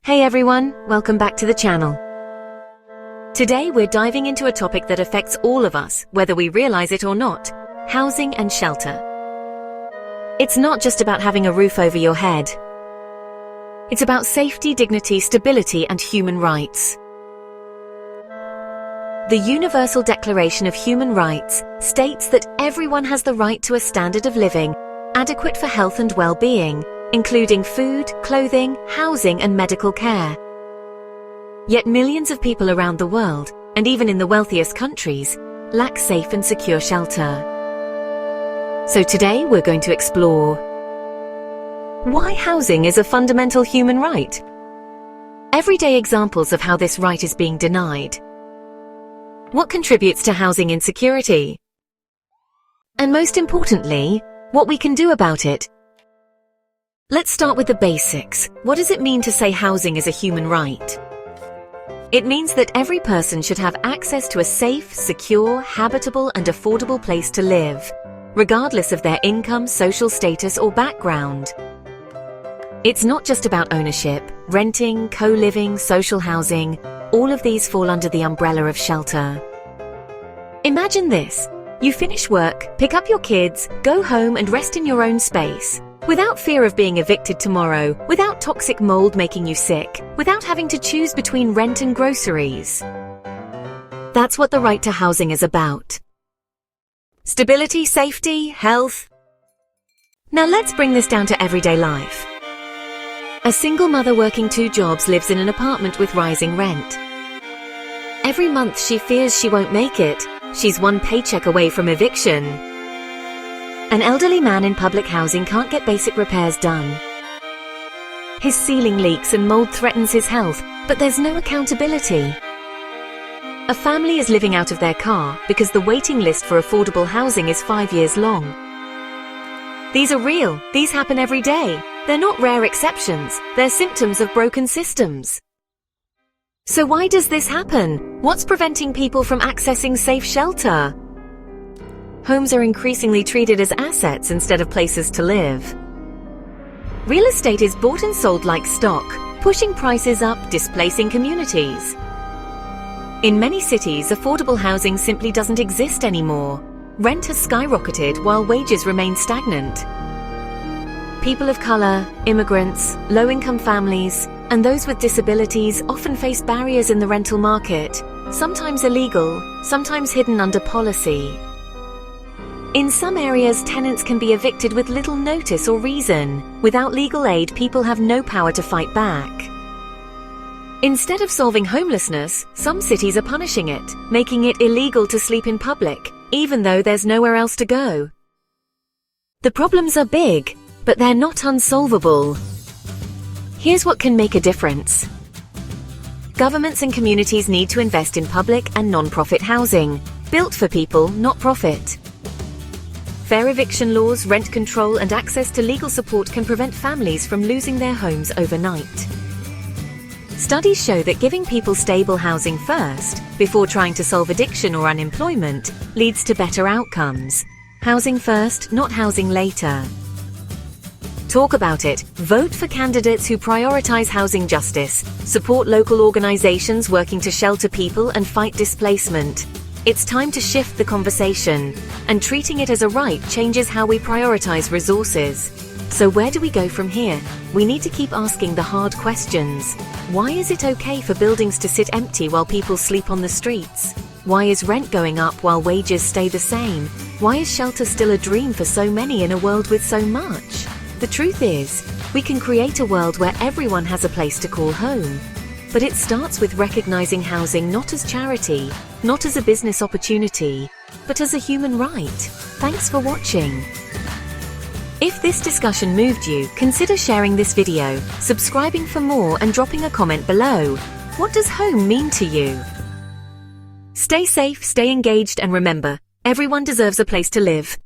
Hey everyone, welcome back to the channel. Today we're diving into a topic that affects all of us, whether we realize it or not: housing and shelter. It's not just about having a roof over your head. It's about safety, dignity, stability, and human rights. The Universal Declaration of Human Rights states that everyone has the right to a standard of living adequate for health and well-being, including food, clothing, housing, and medical care. Yet millions of people around the world, and even in the wealthiest countries, lack safe and secure shelter. So today we're going to explore why housing is a fundamental human right, everyday examples of how this right is being denied, what contributes to housing insecurity, and most importantly, what we can do about it. Let's start with the basics. What does it mean to say housing is a human right? It means that every person should have access to a safe, secure, habitable, and affordable place to live, regardless of their income, social status, or background. It's not just about ownership, renting, co-living, social housing. All of these fall under the umbrella of shelter. Imagine this. You finish work, pick up your kids, go home and rest in your own space, without fear of being evicted tomorrow, without toxic mold making you sick, without having to choose between rent and groceries. That's what the right to housing is about. Stability, safety, health. Now let's bring this down to everyday life. A single mother working 2 jobs lives in an apartment with rising rent. Every month she fears she won't make it. She's one paycheck away from eviction. An elderly man in public housing can't get basic repairs done. His ceiling leaks and mold threatens his health, but there's no accountability. A family is living out of their car because the waiting list for affordable housing is 5 years long. These are real. These happen every day. They're not rare exceptions. They're symptoms of broken systems. So why does this happen? What's preventing people from accessing safe shelter? Homes are increasingly treated as assets instead of places to live. Real estate is bought and sold like stock, pushing prices up, displacing communities. In many cities, affordable housing simply doesn't exist anymore. Rent has skyrocketed while wages remain stagnant. People of color, immigrants, low-income families, and those with disabilities often face barriers in the rental market, sometimes illegal, sometimes hidden under policy. In some areas, tenants can be evicted with little notice or reason. Without legal aid, people have no power to fight back. Instead of solving homelessness, some cities are punishing it, making it illegal to sleep in public, even though there's nowhere else to go. The problems are big, but they're not unsolvable. Here's what can make a difference. Governments and communities need to invest in public and non-profit housing, built for people, not profit. Fair eviction laws, rent control, and access to legal support can prevent families from losing their homes overnight. Studies show that giving people stable housing first, before trying to solve addiction or unemployment, leads to better outcomes. Housing first, not housing later. Talk about it. Vote for candidates who prioritize housing justice, support local organizations working to shelter people and fight displacement. It's time to shift the conversation, and treating it as a right changes how we prioritize resources. So where do we go from here? We need to keep asking the hard questions. Why is it okay for buildings to sit empty while people sleep on the streets? Why is rent going up while wages stay the same? Why is shelter still a dream for so many in a world with so much? The truth is, we can create a world where everyone has a place to call home. But it starts with recognizing housing not as charity, not as a business opportunity, but as a human right. Thanks for watching. If this discussion moved you, consider sharing this video, subscribing for more, and dropping a comment below. What does home mean to you? Stay safe, stay engaged, and remember, everyone deserves a place to live.